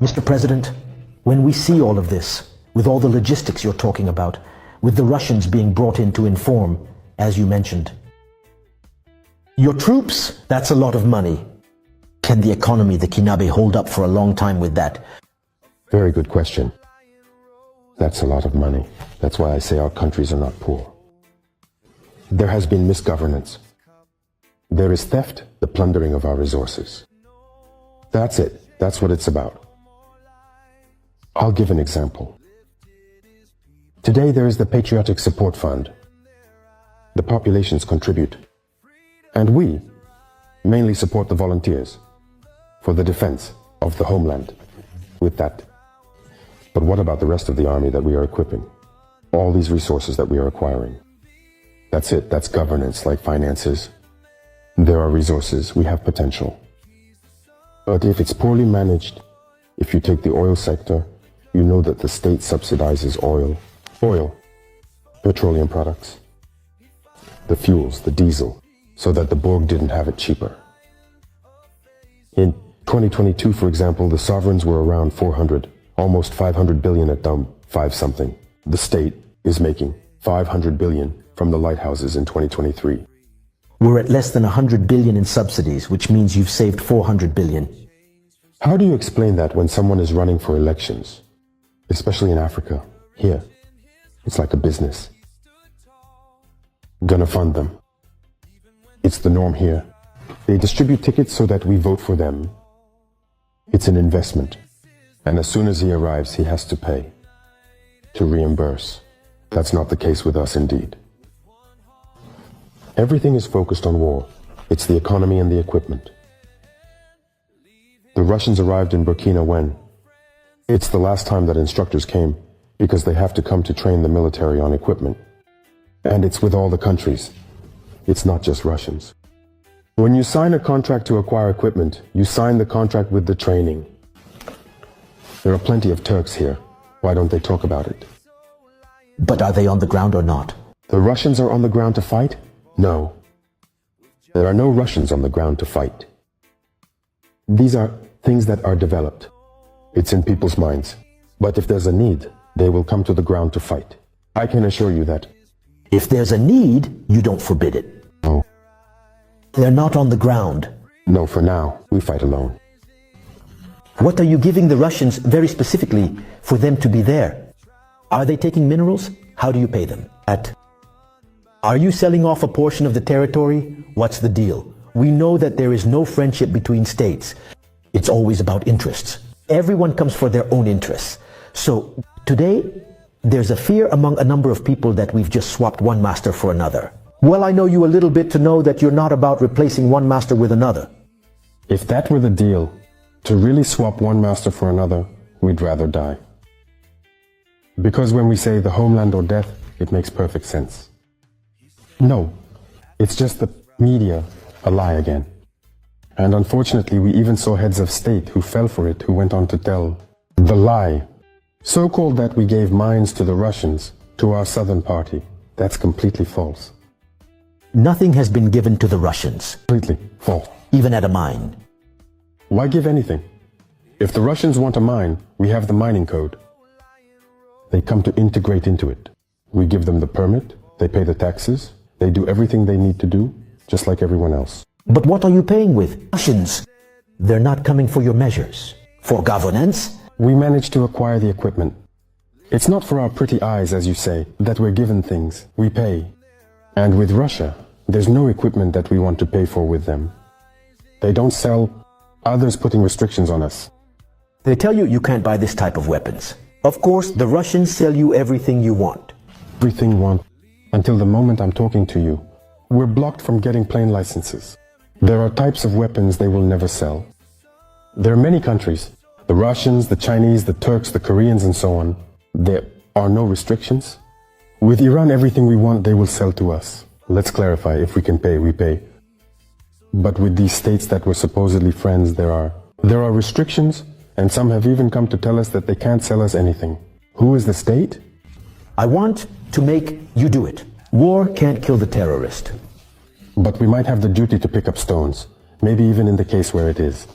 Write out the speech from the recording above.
Mr. President, when we see all of this, with all the logistics you're talking about, with the Russians being brought in to inform, as you mentioned, your troops, that's a lot of money. Can the economy, the Kinabe, hold up for a long time with that? Very good question. That's a lot of money. That's why I say our countries are not poor. There has been misgovernance. There is theft, the plundering of our resources. That's it. That's what it's about. I'll give an example. Today there is the Patriotic Support Fund. The populations contribute. And we mainly support the volunteers for the defense of the homeland with that. But what about the rest of the army that we are equipping? All these resources that we are acquiring. That's it. That's governance, like finances. There are resources. We have potential. But if it's poorly managed, if you take the oil sector, you know that the state subsidizes oil, petroleum products, the fuels, the diesel, so that the Borg didn't have it cheaper. In 2022, for example, the sovereigns were around 400, almost 500 billion at dumb, 5-something. The state is making 500 billion from the lighthouses in 2023. We're at less than 100 billion in subsidies, which means you've saved 400 billion. How do you explain that when someone is running for elections? Especially in Africa, here. It's like a business. Gonna fund them. It's the norm here. They distribute tickets so that we vote for them. It's an investment. And as soon as he arrives, he has to pay. To reimburse. That's not the case with us, indeed. Everything is focused on war. It's the economy and the equipment. The Russians arrived in Burkina when? It's the last time that instructors came, because they have to come to train the military on equipment. And it's with all the countries. It's not just Russians. When you sign a contract to acquire equipment, you sign the contract with the training. There are plenty of Turks here. Why don't they talk about it? But are they on the ground or not? The Russians are on the ground to fight? No. There are no Russians on the ground to fight. These are things that are developed. It's in people's minds. But if there's a need, they will come to the ground to fight. I can assure you that. If there's a need, you don't forbid it. No. They're not on the ground. No, for now, we fight alone. What are you giving the Russians very specifically for them to be there? Are they taking minerals? How do you pay them? Are you selling off a portion of the territory? What's the deal? We know that there is no friendship between states. It's always about interests. Everyone comes for their own interests. So today, there's a fear among a number of people that we've just swapped one master for another. Well, I know you a little bit to know that you're not about replacing one master with another. If that were the deal, to really swap one master for another, we'd rather die. Because when we say the homeland or death, it makes perfect sense. No, it's just the media, a lie again. And unfortunately, we even saw heads of state who fell for it, who went on to tell the lie. So-called that we gave mines to the Russians, to our southern party. That's completely false. Nothing has been given to the Russians. Completely false. Even at a mine. Why give anything? If the Russians want a mine, we have the mining code. They come to integrate into it. We give them the permit, they pay the taxes, they do everything they need to do, just like everyone else. But what are you paying with? Russians. They're not coming for your measures. For governance? We managed to acquire the equipment. It's not for our pretty eyes, as you say, that we're given things. We pay. And with Russia, there's no equipment that we want to pay for with them. They don't sell, others putting restrictions on us. They tell you you can't buy this type of weapons. Of course, the Russians sell you everything you want. Everything you want. Until the moment I'm talking to you, we're blocked from getting plane licenses. There are types of weapons they will never sell. There are many countries, the Russians, the Chinese, the Turks, the Koreans, and so on. There are no restrictions. With Iran, everything we want, they will sell to us. Let's clarify, if we can pay, we pay. But with these states that were supposedly friends, there are restrictions, and some have even come to tell us that they can't sell us anything. Who is the state? I want to make you do it. War can't kill the terrorist. But we might have the duty to pick up stones, maybe even in the case where it is.